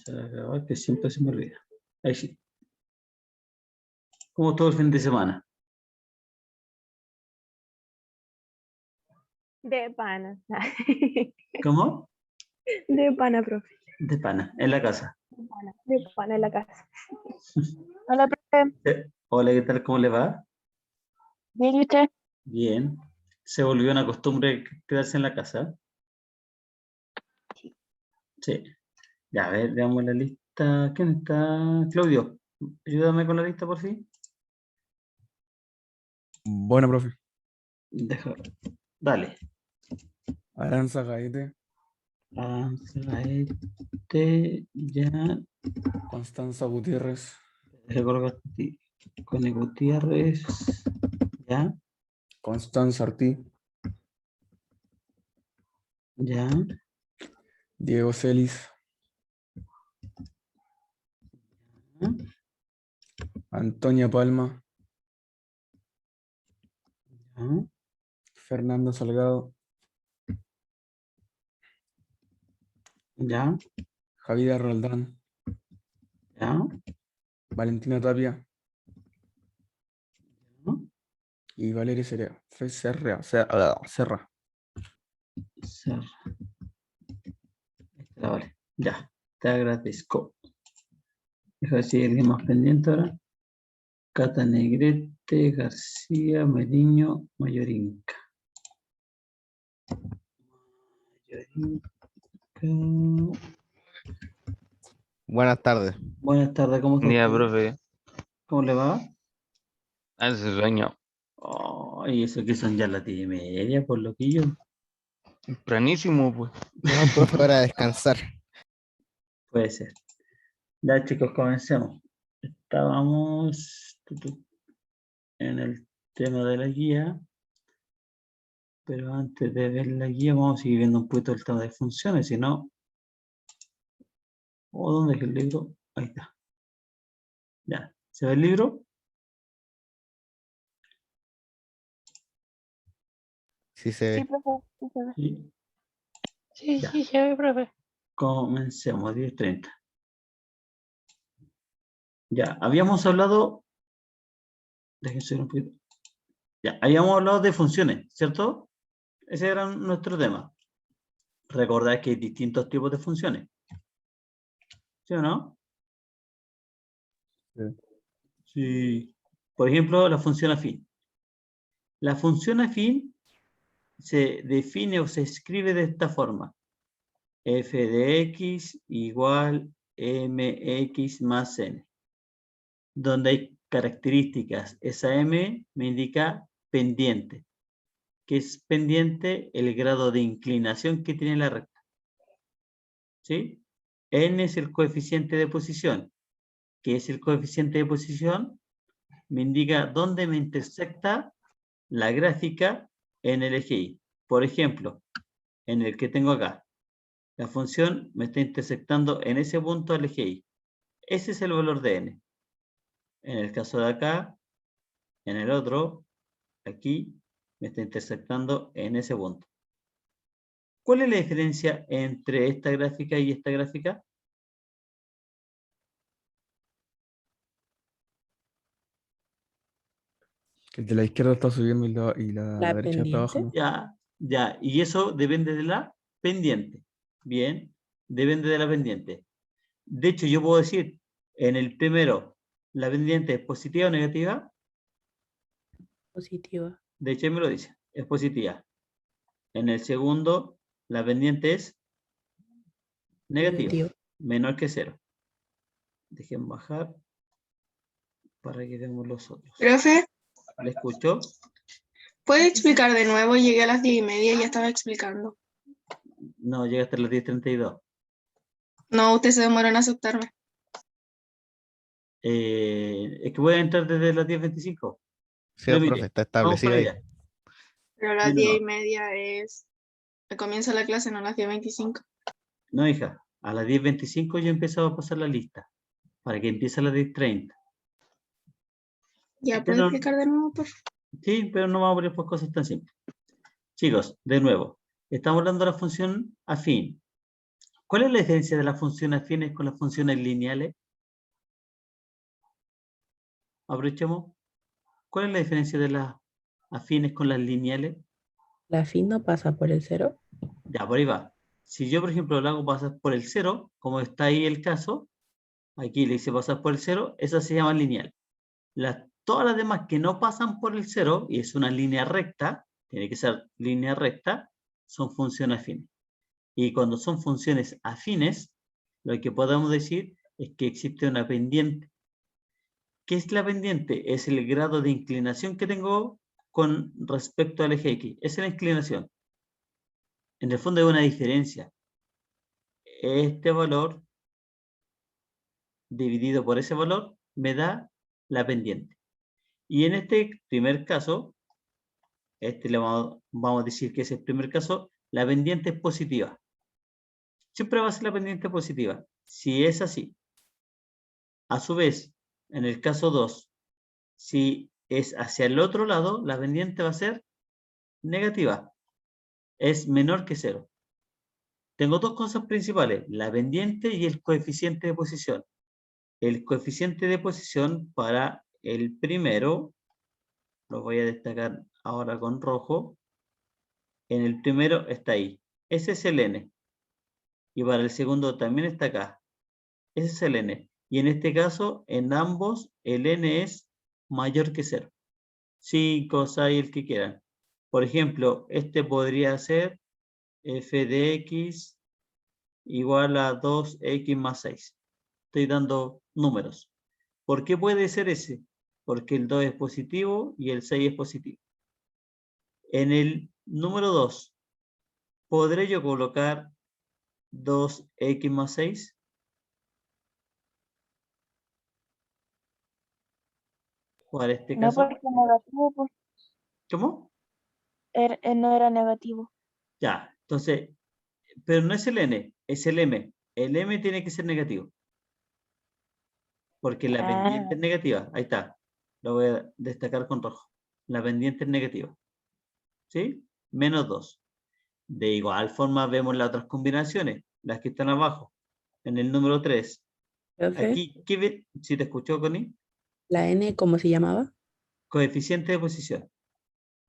empezar a grabar, que siempre se me olvida. Ahí sí. ¿Cómo todo el fin de semana? De pana. ¿Cómo? De pana, profe. De pana, en la casa. De pana en la casa. Hola, profe. Hola, ¿qué tal? ¿Cómo le va? Bien, ¿y usted? Bien. ¿Se volvió una costumbre quedarse en la casa? Sí. Ya, a ver, veamos la lista. ¿Quién está? Claudio, ayúdame con la lista, por fin. Bueno, profe. Dale. Aranza Gaete, Ya. Constanza Gutiérrez, Con Gutiérrez. Ya. Constanza Artí, Ya. Diego Celis, Antonia Palma, Ya. Fernando Salgado, Ya. Javier Roldán, Ya. Valentina Tapia Ya. y Valeria Serra. Serra. Cerra. Vale. Ya. Te agradezco. Deja ver si hay alguien más pendiente ahora. Cata Negrete, García, Meriño, Mayorinca. Buenas tardes. Buenas tardes, ¿cómo está Día, usted? profe. ¿Cómo le va? Hace sueño. Oh, y eso que son ya las 10:30, por lo que yo. Tempranísimo, pues. No, profe, para descansar. Puede ser. Ya, chicos, comencemos. Estábamos en el tema de la guía, pero antes de ver la guía vamos a seguir viendo un poquito el tema de funciones, si no... ¿Dónde es el libro? Ahí está. Ya, ¿se ve el libro? Sí se Sí, ve. profe. Sí, se ve. Sí. Sí, Ya. sí, se ve, profe. Comencemos, 10:30. Ya, habíamos hablado... Déjenme subir un poquito. Ya, habíamos hablado de funciones, ¿cierto? Ese era nuestro tema. Recordad que hay distintos tipos de funciones. ¿Sí o no? Sí. Sí. Por ejemplo, la función afín. La función afín se define o se escribe de esta forma. F de x igual mx más n. Donde hay características. Esa m me indica pendiente. ¿Qué es pendiente? El grado de inclinación que tiene la recta. ¿Sí? N es el coeficiente de posición. ¿Qué es el coeficiente de posición? Me indica dónde me intersecta la gráfica en el eje Y. Por ejemplo, en el que tengo acá. La función me está intersectando en ese punto al eje Y. Ese es el valor de n. En el caso de acá, en el otro, aquí, me está intersectando en ese punto. ¿Cuál es la diferencia entre esta gráfica y esta gráfica? El de la izquierda está subiendo y la derecha está bajando. Ya. Y eso depende de la pendiente. Bien, depende de la pendiente. De hecho, yo puedo decir, en el primero, ¿la pendiente es positiva o negativa? Positiva. De hecho, me lo dice, es positiva. En el segundo, la pendiente es negativa, Negativa. menor que 0. Dejen bajar para que veamos los otros. Profe, ¿Le escucho? ¿puede explicar de nuevo? Llegué a las 10:30 y ya estaba explicando. No, llega hasta las 10:32. No, usted se demoró en aceptarme. Es que voy a entrar desde las 10:25. Sí, Pero profe, mire, está vamos por establecido ahí. allá. Pero a las Mire, 10:30 es... Comienza la clase, no a las 10:25. No, hija, a las 10:25 yo empezaba a pasar la lista, para que empiece a las 10:30. ¿Ya puede Pero, explicar de nuevo, por favor? sí, pero no vamos a poner por cosas tan simples. Chicos, de nuevo, estamos hablando de la función afín. ¿Cuál es la diferencia de las funciones afines con las funciones lineales? Aprovechemos. ¿Cuál es la diferencia de las afines con las lineales? La fin no pasa por el 0. Ya, por ahí va. Si yo, por ejemplo, lo hago pasar por el 0, como está ahí el caso, aquí le hice pasar por el 0, esa se llama lineal. Todas las demás que no pasan por el 0, y es una línea recta, tiene que ser línea recta, son funciones afines. Y cuando son funciones afines, lo que podemos decir es que existe una pendiente. ¿Qué es la pendiente? Es el grado de inclinación que tengo con respecto al eje X. Esa es la inclinación. En el fondo hay una diferencia. Este valor dividido por ese valor me da la pendiente. Y en este primer caso, le vamos a decir que es el primer caso, la pendiente es positiva. Siempre va a ser la pendiente positiva, si es así. A su vez, en el caso 2, si es hacia el otro lado, la pendiente va a ser negativa. Es menor que 0. Tengo dos cosas principales, la pendiente y el coeficiente de posición. El coeficiente de posición para el primero, lo voy a destacar ahora con rojo, en el primero está ahí. Ese es el n. Y para el segundo también está acá. Ese es el n. Y en este caso, en ambos, el n es mayor que 0. 5, 6, el que quieran. Por ejemplo, este podría ser f de x igual a 2x más 6. Estoy dando números. ¿Por qué puede ser ese? Porque el 2 es positivo y el 6 es positivo. En el número 2, ¿podré yo colocar 2x más 6? Para este No, caso. porque negativo, pues, ¿Cómo? no era negativo. Ya, entonces, pero no es el n, es el m. El m tiene que ser negativo. Porque la pendiente es negativa. Ahí está. Lo voy a destacar con rojo. La pendiente es negativa. ¿Sí? Menos 2. De igual forma vemos las otras combinaciones, las que están abajo. En el número 3. Profe, Aquí, ¿qué ve? ¿Sí te escuchó, Connie? la n, ¿cómo se llamaba? Coeficiente de posición.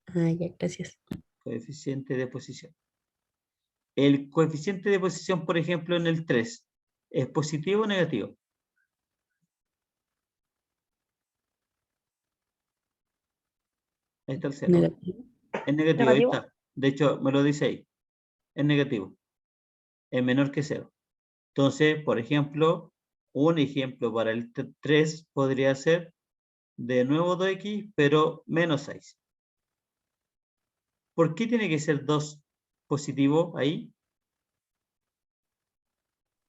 Ah, ya, gracias. Coeficiente de posición. El coeficiente de posición, por ejemplo, en el 3, ¿es positivo o negativo? Ahí está el 0. Negativo. Es negativo, ahí ¿Negativo? está. De hecho, me lo dice ahí. Es negativo. Es menor que 0. Entonces, por ejemplo, un ejemplo para el 3 podría ser de nuevo 2x, pero menos 6. ¿Por qué tiene que ser 2 positivo ahí?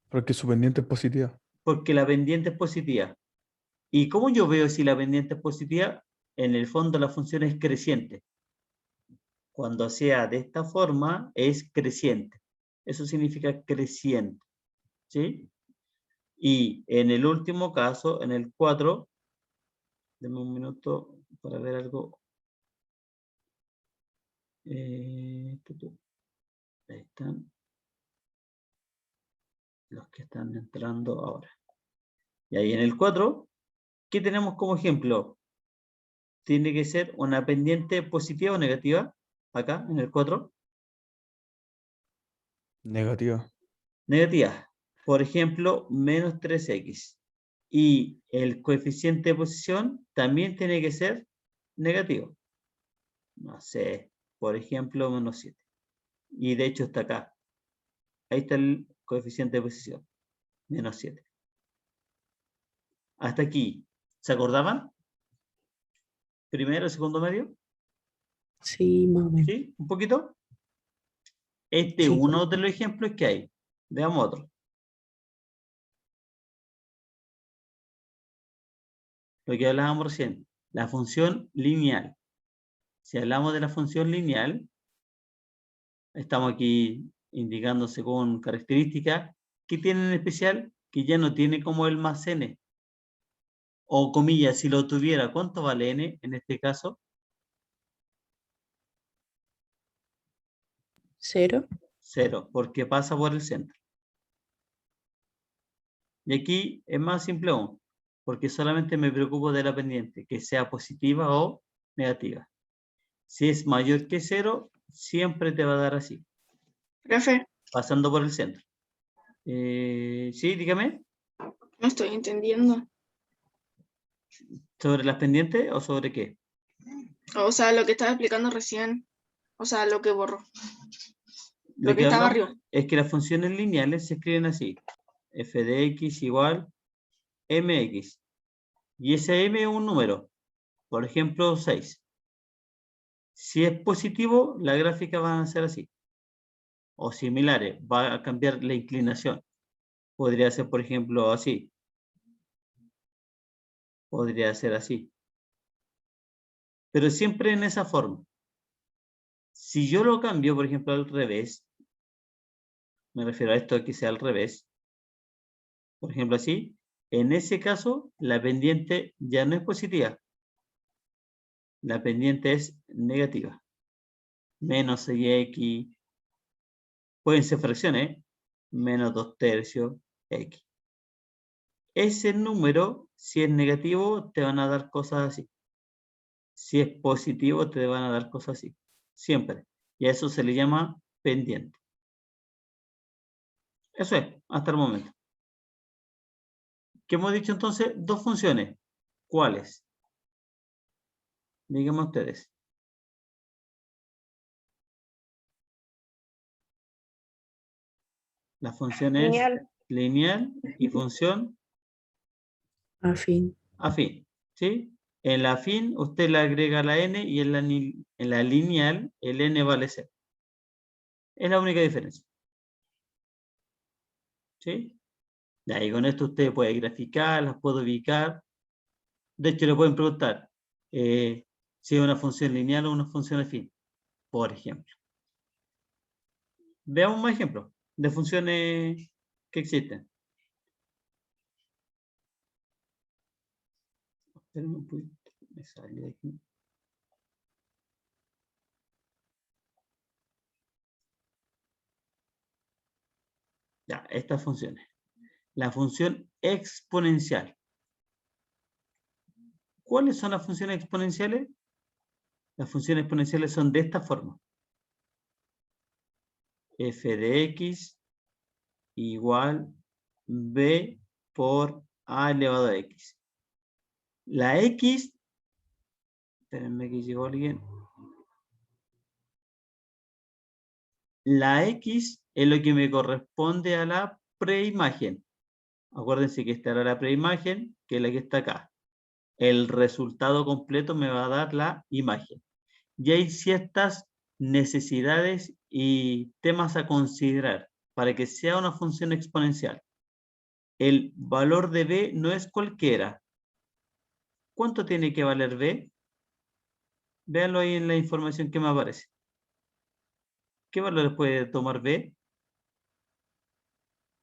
Porque su pendiente es positiva. Porque la pendiente es positiva. ¿Y cómo yo veo si la pendiente es positiva? En el fondo la función es creciente. Cuando sea de esta forma, es creciente. Eso significa creciente. ¿Sí? Y en el último caso, en el 4, denme un minuto para ver algo. Ahí están los que están entrando ahora. Y ahí en el 4, ¿qué tenemos como ejemplo? Tiene que ser una pendiente positiva o negativa. Acá, en el 4. Negativa. Negativa. Por ejemplo, menos 3x. Y el coeficiente de posición también tiene que ser negativo. No sé, por ejemplo, menos 7. Y de hecho está acá. Ahí está el coeficiente de posición. Menos 7. Hasta aquí. ¿Se acordaban? ¿Primero, segundo medio? Sí, más o menos. ¿Sí? ¿Un poquito? Este es Sí. uno de los ejemplos que hay. Veamos otro. Lo que hablábamos recién. La función lineal. Si hablamos de la función lineal, estamos aquí indicando según características. ¿Qué tiene en especial? Que ya no tiene como el más n. O comillas, si lo tuviera, ¿cuánto vale n en este caso? 0. 0, porque pasa por el centro. Y aquí es más simple aún, porque solamente me preocupo de la pendiente, que sea positiva o negativa. Si es mayor que 0, siempre te va a dar así, Profe, pasando por el centro. Sí, dígame. no estoy entendiendo. ¿Sobre las pendientes o sobre qué? O sea, lo que estaba explicando recién. O sea, lo que borró. Lo que que estaba hablamos arriba. es que las funciones lineales se escriben así. F de x igual mx. Y ese m es un número. Por ejemplo, 6. Si es positivo, la gráfica va a ser así. O similares, va a cambiar la inclinación. Podría ser, por ejemplo, así. Podría ser así. Pero siempre en esa forma. Si yo lo cambio, por ejemplo, al revés, me refiero a esto que sea al revés, por ejemplo así, en ese caso la pendiente ya no es positiva. La pendiente es negativa. Menos x, pueden ser fracciones, menos 2/3 x. Ese número, si es negativo, te van a dar cosas así. Si es positivo, te van a dar cosas así. Siempre. Y a eso se le llama pendiente. Eso es, hasta el momento. ¿Qué hemos dicho entonces? Dos funciones. ¿Cuáles? Díganme ustedes. La función es Lineal. lineal y función Afín. afín. ¿Sí? En la afín usted le agrega la n y en la lineal el n vale 0. Es la única diferencia. ¿Sí? Y ahí con esto usted puede graficar, las puede ubicar. De hecho, le pueden preguntar si es una función lineal o una función afín, por ejemplo. Veamos más ejemplos de funciones que existen. Espérenme un poquito, me sale de aquí. Ya, estas funciones. La función exponencial. ¿Cuáles son las funciones exponenciales? Las funciones exponenciales son de esta forma. F de x igual b por a elevado a x. La x, espérenme que llegó alguien. La x es lo que me corresponde a la preimagen. Acuérdense que esta era la preimagen, que es la que está acá. El resultado completo me va a dar la imagen. Y hay ciertas necesidades y temas a considerar para que sea una función exponencial. El valor de b no es cualquiera. ¿Cuánto tiene que valer b? Véanlo ahí en la información que me aparece. ¿Qué valores puede tomar b?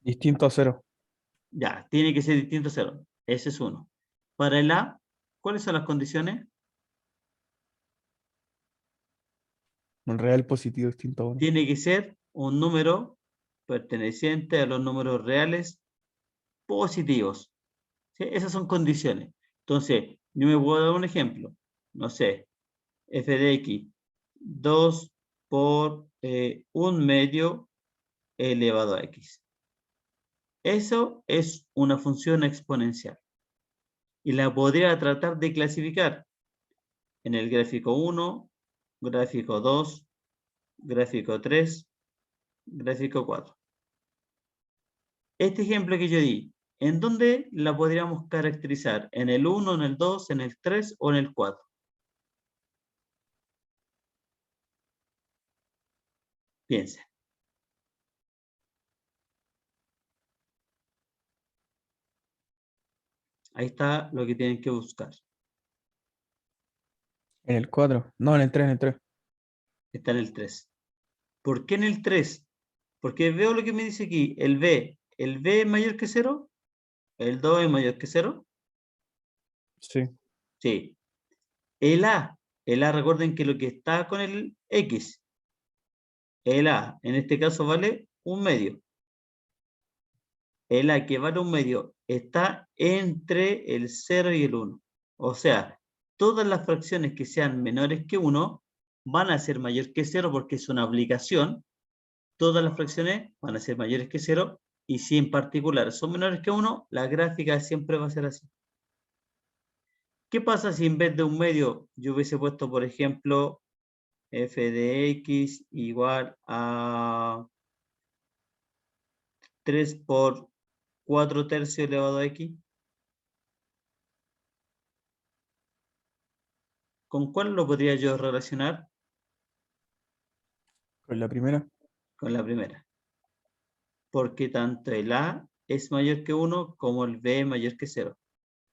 Distinto a 0. Ya, tiene que ser distinto a 0. Ese es uno. Para el a, ¿cuáles son las condiciones? Un real positivo distinto a 1. Tiene que ser un número perteneciente a los números reales positivos. ¿Sí? Esas son condiciones. Entonces, yo me puedo dar un ejemplo. No sé, f de x, 2 por 1 medio elevado a x. Eso es una función exponencial. Y la podría tratar de clasificar en el gráfico 1, gráfico 2, gráfico 3, gráfico 4. Este ejemplo que yo di, ¿en dónde la podríamos caracterizar? ¿En el 1, en el 2, en el 3 o en el 4? Piensen. Ahí está lo que tienen que buscar. En el 4. No, en el 3, en el 3. Está en el 3. ¿Por qué en el 3? Porque veo lo que me dice aquí. El B es mayor que 0. El 2 es mayor que 0. Sí. Sí. El A recuerden que lo que está con el X. El A, en este caso vale 1 medio. el A que vale 1/2 está entre el 0 y el 1. O sea, todas las fracciones que sean menores que 1 van a ser mayor que 0 porque es una obligación. Todas las fracciones van a ser mayores que 0 y si en particular son menores que 1, la gráfica siempre va a ser así. ¿Qué pasa si en vez de 1/2 yo hubiese puesto, por ejemplo, f de x igual a 3 por 4/3 elevado a x? ¿Con cuál lo podría yo relacionar? Con la primera. Con la primera. Porque tanto el a es mayor que 1 como el b es mayor que 0.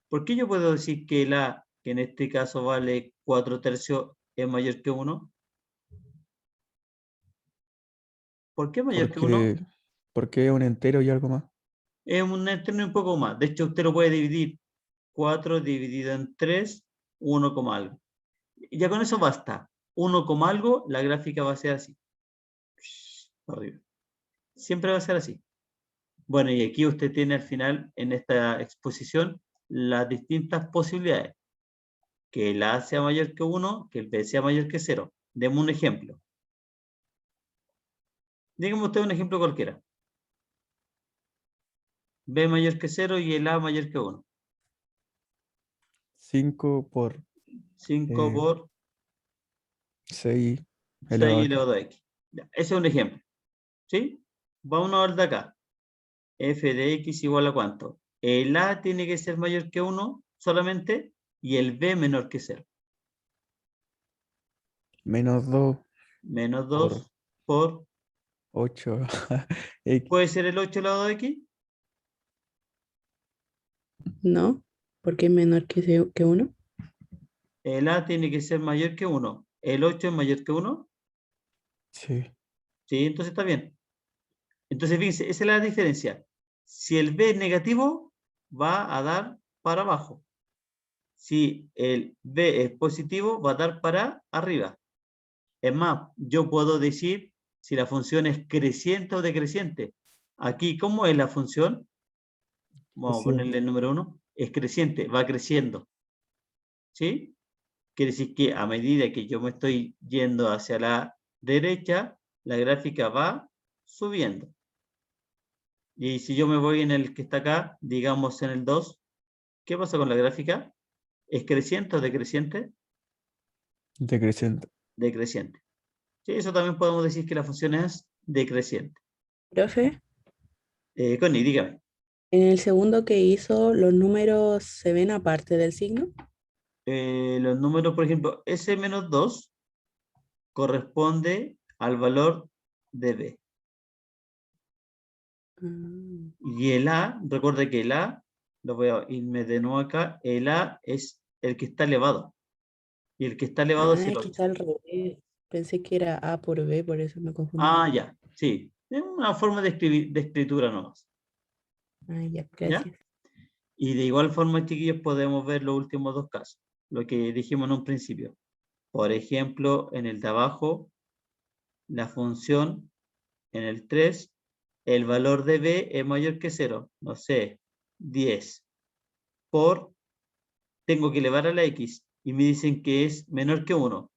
¿Por qué yo puedo decir que el a, que en este caso vale 4/3, es mayor que 1? ¿Por qué es mayor que 1? Porque es un entero y algo más. Es un entero un poco más. De hecho, usted lo puede dividir. 4 dividido en 3, 1, algo. Y ya con eso basta. 1, algo, la gráfica va a ser así. Arriba. Siempre va a ser así. Bueno, y aquí usted tiene al final, en esta exposición, las distintas posibilidades. Que el A sea mayor que 1, que el B sea mayor que 0. Demos un ejemplo. Dígame usted un ejemplo cualquiera. B mayor que 0 y el A mayor que 1. 5 por 5 por 6 6 elevado a x. elevado a x. Ya, ese es un ejemplo. ¿Sí? Vamos a ver de acá. F de x igual a ¿cuánto? El A tiene que ser mayor que 1 solamente y el B menor que 0. Menos 2 Menos 2 por 8 x. ¿puede ser el 8 elevado a x? No, porque es menor que 1. El A tiene que ser mayor que 1. ¿El 8 es mayor que 1? Sí. Sí, entonces está bien. Entonces, fíjense, esa es la diferencia. Si el B es negativo, va a dar para abajo. Si el B es positivo, va a dar para arriba. Es más, yo puedo decir si la función es creciente o decreciente. Aquí, ¿cómo es la función? Vamos a ponerle el número 1. Es creciente, va creciendo. ¿Sí? Quiere decir que a medida que yo me estoy yendo hacia la derecha, la gráfica va subiendo. Y si yo me voy en el que está acá, digamos en el 2, ¿qué pasa con la gráfica? ¿Es creciente o decreciente? Decreciente. Decreciente. Sí, eso también podemos decir que la función es decreciente. Profe, Connie, dígame. en el segundo que hizo, ¿los números se ven aparte del signo? Los números, por ejemplo, S-2 corresponde al valor de B. Ah, Y el A, recuerde que el A, lo voy a irme de nuevo acá, el A es el que está elevado. Y el que está elevado es el es que 8. está al revés. Pensé que era A por B, por eso me confundí. Ah, ya, sí. Es una forma de escritura nomás. Ah, ya, ¿Ya? gracias. Y de igual forma, chiquillos, podemos ver los últimos dos casos. Lo que dijimos en un principio. Por ejemplo, en el de abajo, la función en el 3, el valor de B es mayor que 0. No sé, 10. Por, tengo que elevar a la X y me dicen que es menor que 1.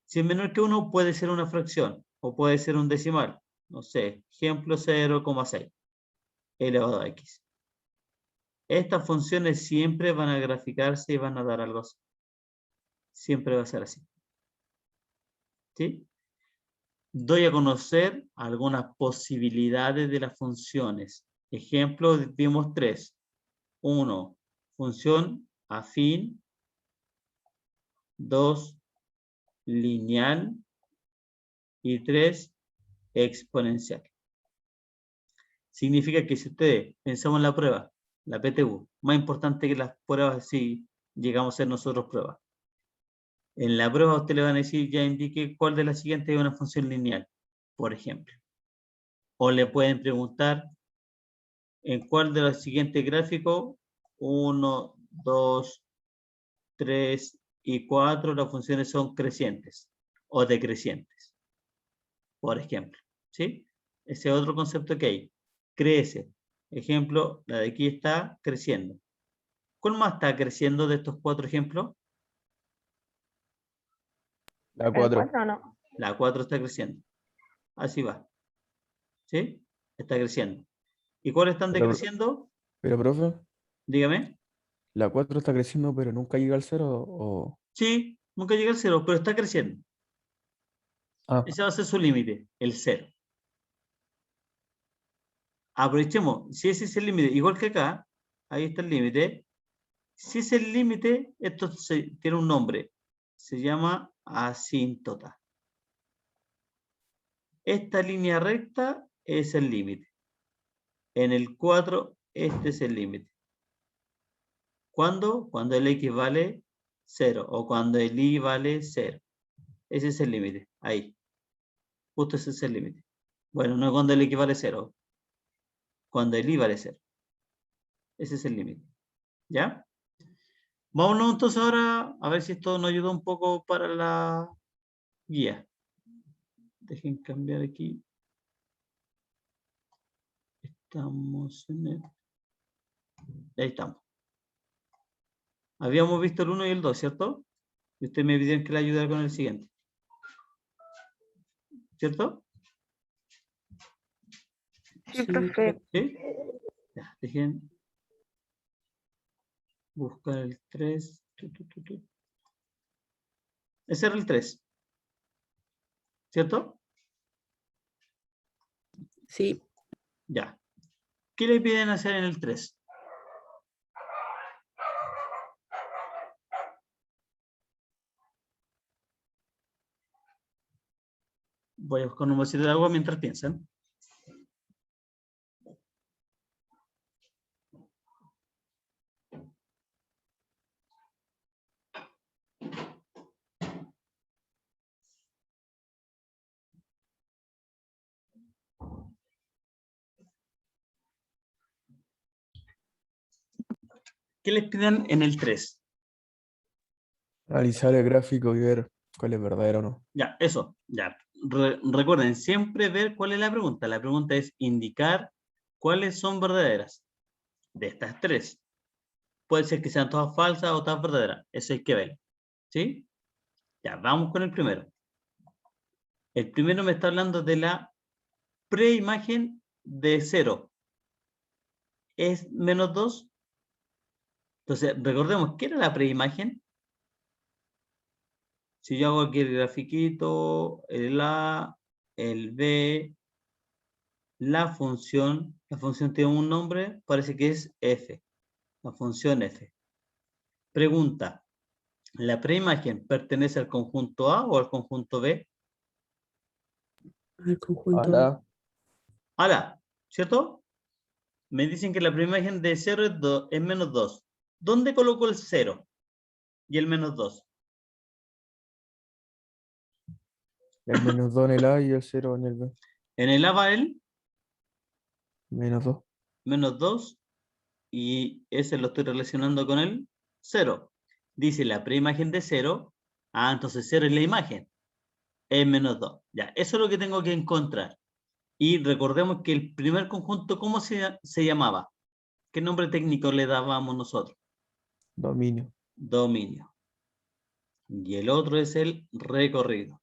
Si es menor que 1 puede ser una fracción o puede ser un decimal. No sé, ejemplo 0,6 elevado a X. Estas funciones siempre van a graficarse y van a dar algo así. Siempre va a ser así. ¿Sí? Doy a conocer algunas posibilidades de las funciones. Ejemplo, vimos 3. 1, función afín. 2, lineal. Y 3, exponencial. Significa que si ustedes pensamos en la prueba, la PTU, más importante que las pruebas si llegamos a ser nosotros pruebas. En la prueba usted le van a decir, ya indique cuál de las siguientes es una función lineal, por ejemplo. O le pueden preguntar en cuál de los siguientes gráficos, 1, 2, 3 y 4, las funciones son crecientes o decrecientes, por ejemplo. ¿Sí? Ese es otro concepto que hay. Crece, Ejemplo, la de aquí está creciendo. ¿Cuál más está creciendo de estos 4 ejemplos? La El 4. 4 no. La 4 está creciendo. Así va. ¿Sí? Está creciendo. ¿Y cuáles están Pero, decreciendo? pero, profe, Dígame. la 4 está creciendo, pero nunca llega al 0 o... Sí, nunca llega al 0, pero está creciendo. Ah, Ese va a ser su límite, el 0. Aprovechemos, si ese es el límite, igual que acá, ahí está el límite. Si es el límite, esto tiene un nombre. Se llama asíntota. Esta línea recta es el límite. En el 4, este es el límite. ¿Cuándo? Cuando el x vale 0 o cuando el y vale 0. Ese es el límite, ahí. Justo ese es el límite. Bueno, no cuando el x vale 0. Cuando el y vale 0. Ese es el límite. ¿Ya? Vámonos entonces ahora a ver si esto nos ayuda un poco para la guía. Dejen cambiar aquí. Estamos en el... Ahí estamos. Habíamos visto el 1 y el 2, ¿cierto? Y usted me pidió que le ayudara con el siguiente. ¿Cierto? Sí, Sí, profe. ¿Sí? Ya, dejen buscar el 3. Ese era el 3. ¿Cierto? sí, Ya. ¿Qué le piden hacer en el 3? Voy a buscar un vasito de agua mientras piensan. ¿Qué les piden en el 3? analizar el gráfico y ver cuál es verdadero o no. Ya, eso, ya. Recuerden, siempre ver cuál es la pregunta. La pregunta es indicar cuáles son verdaderas de estas 3. Puede ser que sean todas falsas o todas verdaderas. Eso hay que ver. ¿Sí? Ya, vamos con el primero. El primero me está hablando de la preimagen de 0. ¿Es menos 2? Entonces, recordemos, ¿qué era la preimagen? Si yo hago aquí el grafiquito, el A, el B, la función tiene un nombre, parece que es f, la función f. Pregunta, ¿la preimagen pertenece al conjunto A o al conjunto B? al conjunto A. Ahora, A la, ¿cierto? Me dicen que la preimagen de 0 es menos 2. ¿Dónde coloco el 0 y el menos 2? el menos 2 en el A y el 0 en el B. En el A va el Menos 2. menos 2 y ese lo estoy relacionando con el 0. Dice la preimagen de 0. Ah, entonces 0 es la imagen. Es menos 2. Ya, eso es lo que tengo que encontrar. Y recordemos que el primer conjunto, ¿cómo se llamaba? ¿Qué nombre técnico le dábamos nosotros? Dominio. Dominio. Y el otro es el recorrido.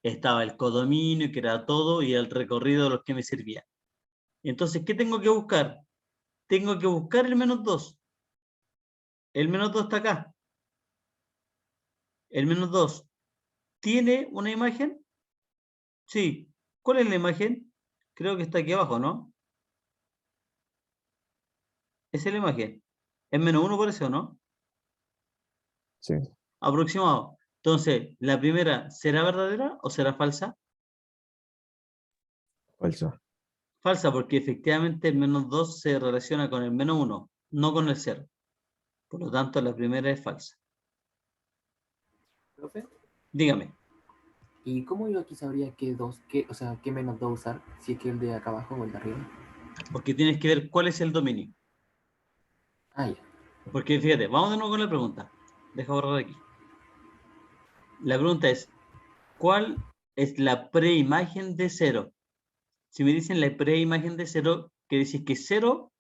Estaba el codominio, que era todo, y el recorrido de los que me servían. Entonces, ¿qué tengo que buscar? Tengo que buscar el menos 2. El menos 2 está acá. El menos 2. ¿Tiene una imagen? Sí. ¿Cuál es la imagen? Creo que está aquí abajo, ¿no? Esa es la imagen. Es menos 1 por eso, ¿no? Sí. Aproximado. Entonces, ¿la primera será verdadera o será falsa? Falso. Falsa, porque efectivamente el menos 2 se relaciona con el menos 1, no con el 0. Por lo tanto, la primera es falsa. Profe, Dígame. ¿y cómo yo aquí sabría qué menos 2 usar? Si es que el de acá abajo o el de arriba. Porque tienes que ver cuál es el dominio. Ah, ya. Porque fíjate, vamos de nuevo con la pregunta. Deja borrar aquí. La pregunta es, ¿cuál es la preimagen de 0? Si me dicen la preimagen de 0, quiere decir que 0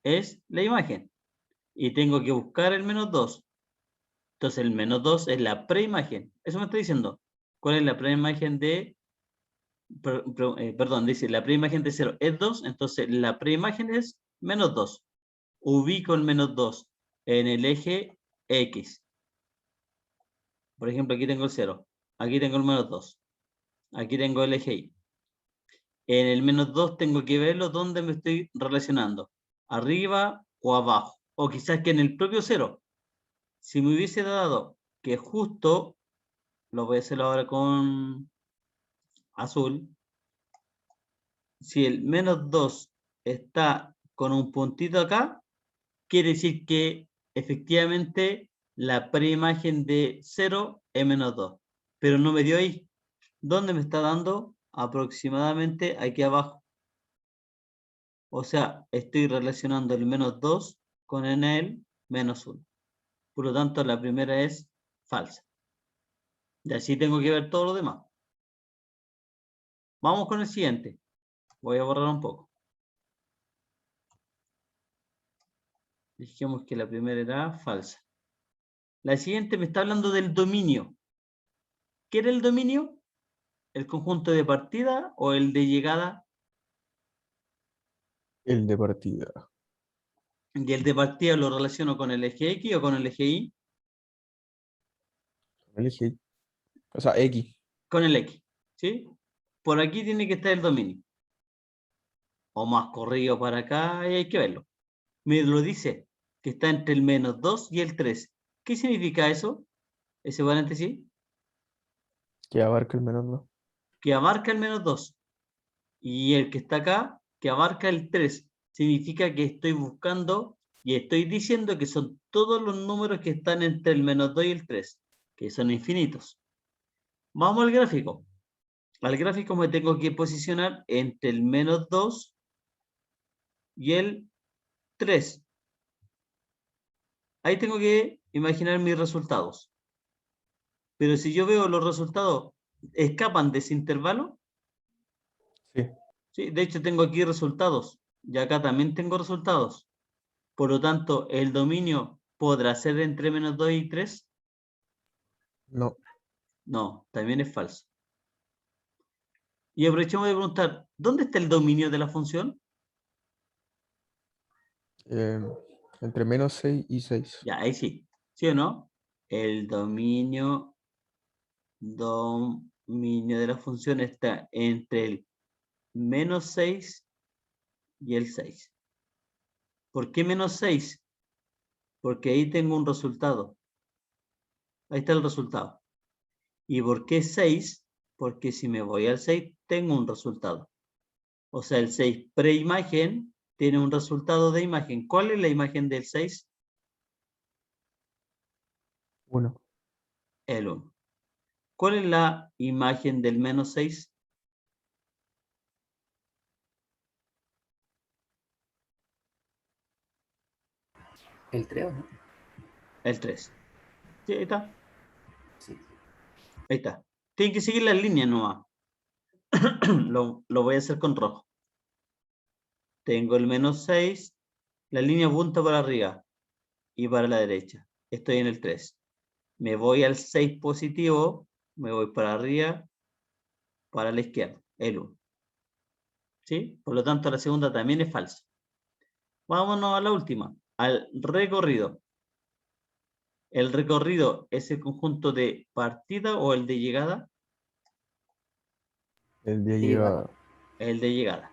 es la imagen. Y tengo que buscar el menos 2. Entonces el menos 2 es la preimagen. Eso me está diciendo. ¿Cuál es la preimagen de... perdón, dice la preimagen de 0 es 2. Entonces la preimagen es menos 2. Ubico el menos 2 en el eje X. Por ejemplo, aquí tengo el 0. Aquí tengo el menos 2. Aquí tengo el eje Y. En el menos 2 tengo que verlo dónde me estoy relacionando. Arriba o abajo. O quizás que en el propio 0. Si me hubiese dado que justo, lo voy a hacer ahora con azul. Si el menos 2 está con un puntito acá, quiere decir que efectivamente la preimagen de 0 es menos 2. Pero no me dio ahí. ¿Dónde me está dando? Aproximadamente aquí abajo. O sea, estoy relacionando el menos 2 con el menos 1. Por lo tanto, la primera es falsa. Y así tengo que ver todo lo demás. Vamos con el siguiente. Voy a borrar un poco. Dijimos que la primera era falsa. La siguiente me está hablando del dominio. ¿Qué era el dominio? ¿El conjunto de partida o el de llegada? El de partida. Y el de partida lo relaciono con el eje X o con el eje Y. Elegí. O sea, X. Con el X. ¿Sí? Por aquí tiene que estar el dominio. O más corrido para acá y hay que verlo. Me lo dice que está entre el menos 2 y el 3. ¿Qué significa eso? Ese paréntesis. Que abarca el menos 2. Que abarca el menos 2. Y el que está acá, que abarca el 3. Significa que estoy buscando y estoy diciendo que son todos los números que están entre el menos 2 y el 3, que son infinitos. Vamos al gráfico. Al gráfico me tengo que posicionar entre el menos 2 y el 3. Ahí tengo que imaginar mis resultados. Pero si yo veo los resultados, ¿escapan de ese intervalo? Sí. Sí, de hecho tengo aquí resultados. Y acá también tengo resultados. Por lo tanto, ¿el dominio podrá ser entre menos 2 y 3? No. No, también es falso. Y aprovechemos de preguntar, ¿dónde está el dominio de la función? Eh, entre menos 6 y 6. Ya, ahí sí. ¿Sí o no? El dominio de la función está entre el menos 6 y el 6. ¿Por qué menos 6? Porque ahí tengo un resultado. Ahí está el resultado. ¿Y por qué 6? Porque si me voy al 6, tengo un resultado. O sea, el 6 preimagen tiene un resultado de imagen. ¿Cuál es la imagen del 6? 1. El 1. ¿Cuál es la imagen del menos 6? El 3, ¿o no? El 3. Sí, ahí está. Sí. Ahí está. Tienen que seguir las líneas nomás. Lo voy a hacer con rojo. Tengo el menos 6. La línea apunta para arriba y para la derecha. Estoy en el 3. Me voy al 6 positivo. Me voy para arriba, para la izquierda. El 1. ¿Sí? Por lo tanto, la segunda también es falsa. Vámonos a la última. Al recorrido. ¿El recorrido es el conjunto de partida o el de llegada? El día Sí, llegada. El de llegada.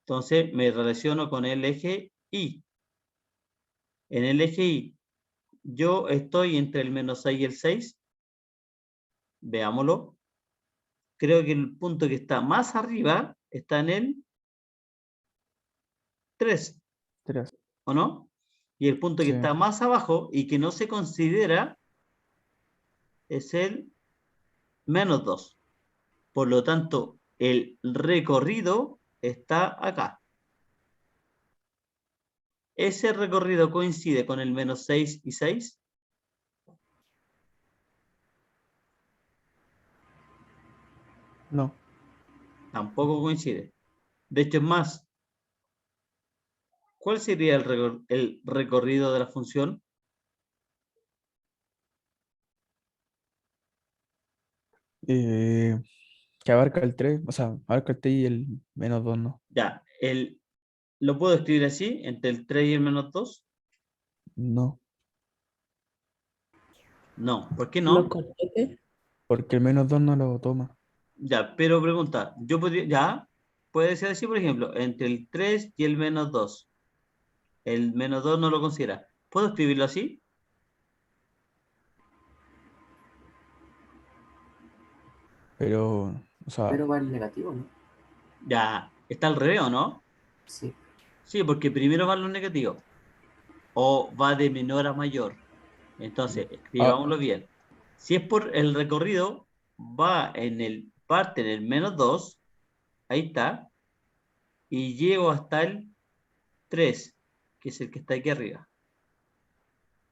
Entonces me relaciono con el eje Y. En el eje Y, yo estoy entre el menos 6 y el 6. Veámoslo. Creo que el punto que está más arriba está en el 3, 3. ¿o no? Y el punto que Sí. está más abajo y que no se considera es el menos 2. Por lo tanto, el recorrido está acá. ¿Ese recorrido coincide con el menos 6 y 6? No. Tampoco coincide. De hecho, es más, ¿Cuál sería el recorrido de la función? Que abarca el 3, o sea, abarca el 3 y el -2, ¿no? Ya, ¿lo puedo escribir así, entre el 3 y el -2? No, No, ¿por qué Los no? corchetes. porque el -2 no lo toma. Ya, pero pregunta, yo podría, ya, puede ser así, por ejemplo, entre el 3 y el -2. El -2 no lo considera. ¿Puedo escribirlo así? Pero, o sea, Pero va el negativo, ¿no? Ya, está al revés, ¿o no? Sí. Sí, porque primero van los negativos. O va de menor a mayor. Entonces, ah, escribámoslo bien. Si es por el recorrido, parte en el -2, ahí está, y llego hasta el 3, que es el que está aquí arriba.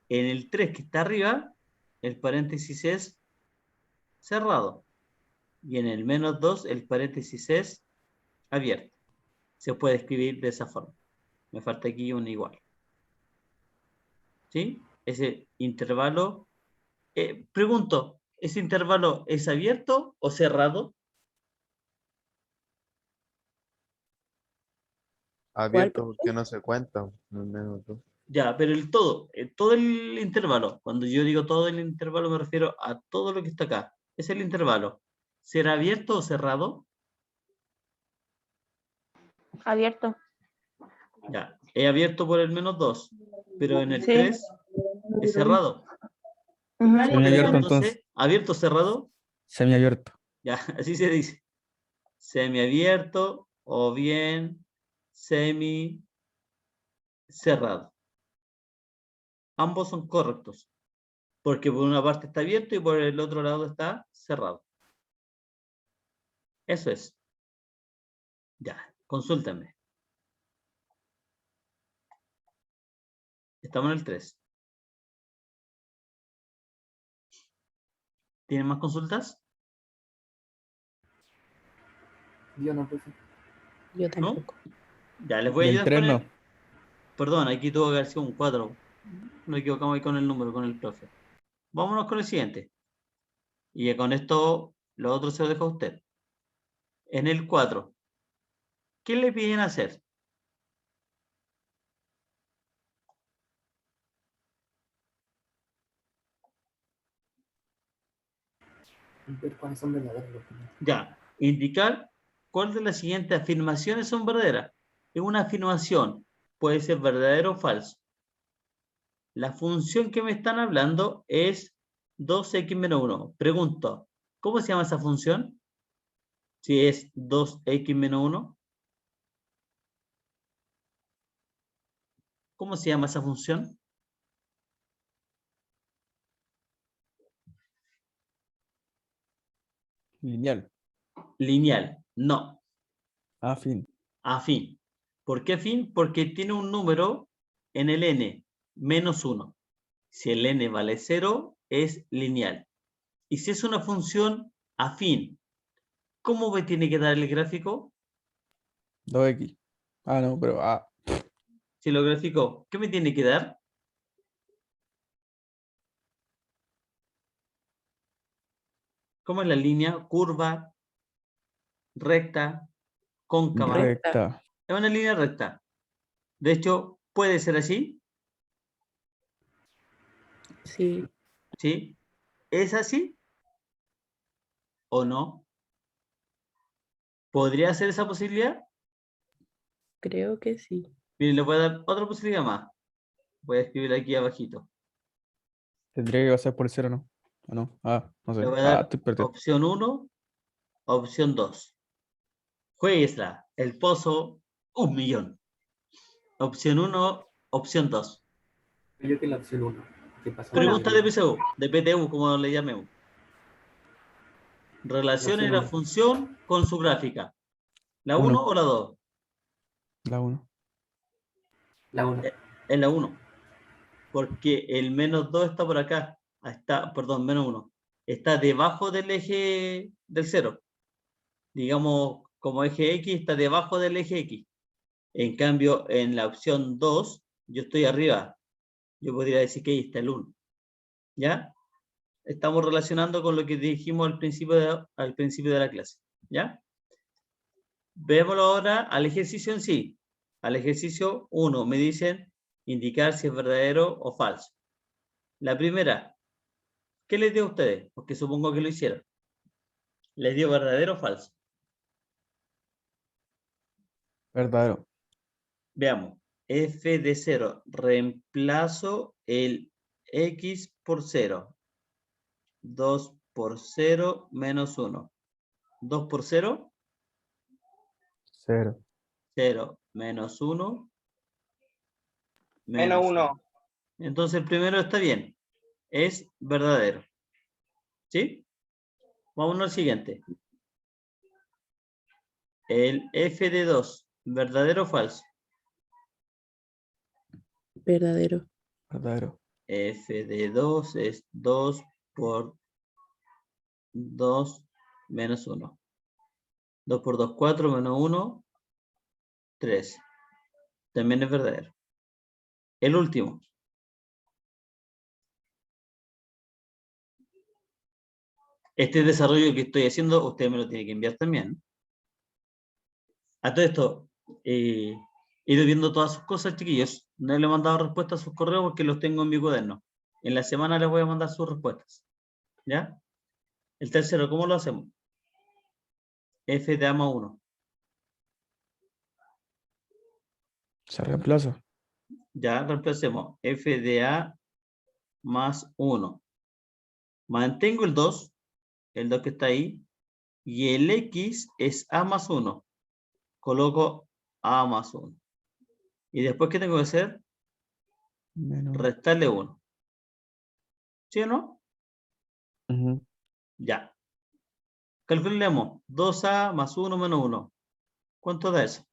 En el 3 que está arriba, el paréntesis es cerrado. Y en el -2, el paréntesis es abierto. Se puede escribir de esa forma. Me falta aquí un igual. ¿Sí? Ese intervalo. Pregunto, ¿ese intervalo es abierto o cerrado? ¿Cuál, Abierto porque profe? no se cuenta. Al menos dos. Ya, pero todo el intervalo. Cuando yo digo todo el intervalo me refiero a todo lo que está acá. Es el intervalo. ¿Será abierto o cerrado? Abierto. Ya, es abierto por el -2, pero en el Sí. 3 es cerrado. Ujú. semiabierto Entonces, entonces, ¿abierto o cerrado? semiabierto. Ya, así se dice. Semiabierto o bien semi cerrado. Ambos son correctos, porque por una parte está abierto y por el otro lado está cerrado. Eso es. Ya, consúltenme. Estamos en el 3. ¿Tienen más consultas? Yo no, profe. Yo ¿No? tampoco. Ya, les voy a Y el ayudar 3 con no. el... Perdón, aquí tuvo que haber sido un 4. Nos equivocamos ahí con el número, con el profe. Vámonos con el siguiente. Y con esto, lo otro se lo dejo a usted. En el 4, ¿qué le piden hacer? Ver cuáles son verdaderos los documentos. Ya, indicar cuál de las siguientes afirmaciones son verdaderas. Es una afirmación, puede ser verdadero o falso. La función que me están hablando es 2x menos 1. Pregunto, ¿cómo se llama esa función? Si es 2x menos 1, ¿cómo se llama esa función? Lineal. Lineal. No, Afín. afín. ¿Por qué afín? Porque tiene un número en el n, menos 1. Si el n vale 0, es lineal. Y si es una función afín, ¿cómo me tiene que dar el gráfico? 2x. Ah, no, pero Si lo grafico, ¿qué me tiene que dar? ¿Cómo es la línea? Curva, recta, cóncava. recta. Es una línea recta. De hecho, puede ser así, Sí, ¿sí? ¿Es así o no? ¿Podría ser esa posibilidad? creo que sí. Miren, le voy a dar otra posibilidad más. Voy a escribir aquí abajito. Tendría que pasar por el 0, ¿no? ¿O no? No Le sé. voy a dar Estoy perdido. opción 1, opción 2. Jueguesla. El pozo, 1.000.000. Opción 1, opción 2. Yo que la opción 1. ¿Qué pasa? Uno. Pregunta de PSU, de PTU, como le llamemos. Relacione opción la 1. función con su gráfica. ¿La 1 1. o la 2? La 1. La 1. Es la 1. Porque el menos 2 está por acá. Perdón, menos 1. Está debajo del eje del 0. Digamos, como eje X, está debajo del eje X. En cambio, en la opción 2, yo estoy arriba. Yo podría decir que ahí está el 1. ¿Ya? Estamos relacionando con lo que dijimos al principio de la clase. ¿Ya? Veámoslo ahora al ejercicio en sí. Al ejercicio 1 me dicen indicar si es verdadero o falso. La primera, ¿qué les dio a ustedes? Porque supongo que lo hicieron. ¿Les dio verdadero o falso? Verdadero. Veamos. F de 0. Reemplazo el X por 0. 2 por 0 menos 1. 2 por 0. 0. 0 menos 1. Menos 1. Entonces el primero está bien. Es verdadero. ¿Sí? Vamos al siguiente. El F de 2. ¿Verdadero o falso? Verdadero. Verdadero. F de 2 es 2 por 2 menos 1. 2 por 2, 4 menos 1, 3. También es verdadero. El último. Este desarrollo que estoy haciendo, usted me lo tiene que enviar también. A todo esto, he ido viendo todas sus cosas, chiquillos. No le he mandado respuestas a sus correos porque los tengo en mi cuaderno. En la semana les voy a mandar sus respuestas. ¿Ya? El tercero, ¿cómo lo hacemos? F de A más 1. Se reemplaza. Ya, reemplacemos. F de A más 1. Mantengo el 2 que está ahí, y el X es A más 1. Coloco A más 1. Y después, ¿qué tengo que hacer? Menos. Restarle 1. ¿Sí o no? Ujú. Ya. Calculemos 2A más 1 menos 1. ¿Cuánto da eso?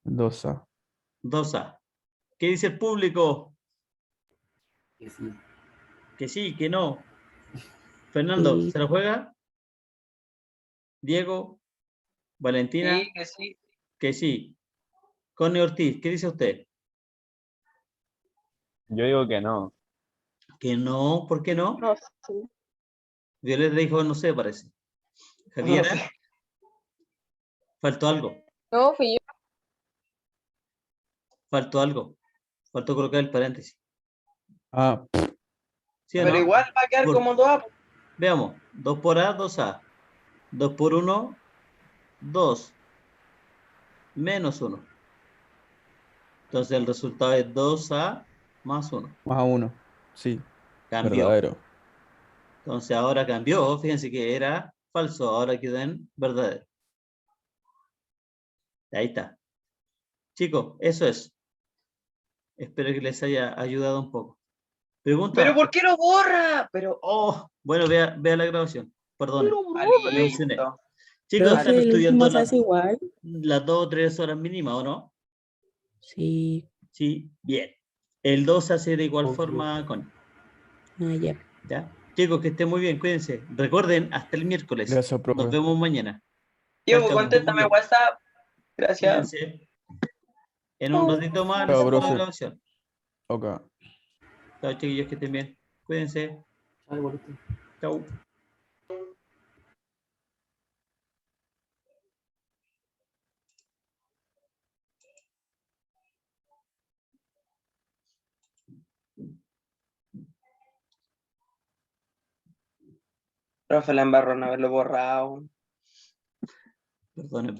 2A. 2A. ¿Qué dice el público? Que sí. Que sí, que no. Fernando, Sí. ¿se la juega? Diego, Valentina, Sí, que sí. que sí. Connie Ortiz, ¿qué dice usted? Yo digo que no. Que no, ¿por qué no? No sé. Violeta dijo, no sé, parece. Javiera, No sé. faltó algo. No, fui yo. Faltó algo. Faltó colocar el paréntesis. Ah, ¿Sí o Pero no? igual va a quedar Por- como 2A. Veamos. 2 por A, 2A. 2 por 1, 2. Menos 1. Entonces el resultado es 2A más 1. más 1. Sí. Cambió. Verdadero. Entonces ahora cambió. Fíjense que era falso. Ahora queda en verdadero. Ahí está. Chicos, eso es. Espero que les haya ayudado un poco. Pregunta. ¿Pero por qué lo borra? Pero, Oh, bueno, vea la grabación. Perdón. Me emocioné. listo. Chicos, están Profe, el último estudiando se hace igual. las 2 o 3 horas mínimas, ¿o no? Sí. Sí, bien. El 2 se hace de igual Obvio. forma con. Ah, ya. ¿Ya? Chicos, que estén muy bien, cuídense. Recuerden, hasta el miércoles. Gracias, Nos profe. vemos mañana. Diego, Chao, chao, que estén muy contéstame bien. WhatsApp. Gracias. Cuídense. En un ratito más les Chao, saco la profe. grabación. Ok. Chao, chiquillos, que estén bien. Cuídense. Chao, igualito. Chao. Profe, la embarró no haberlo borrado. Perdone.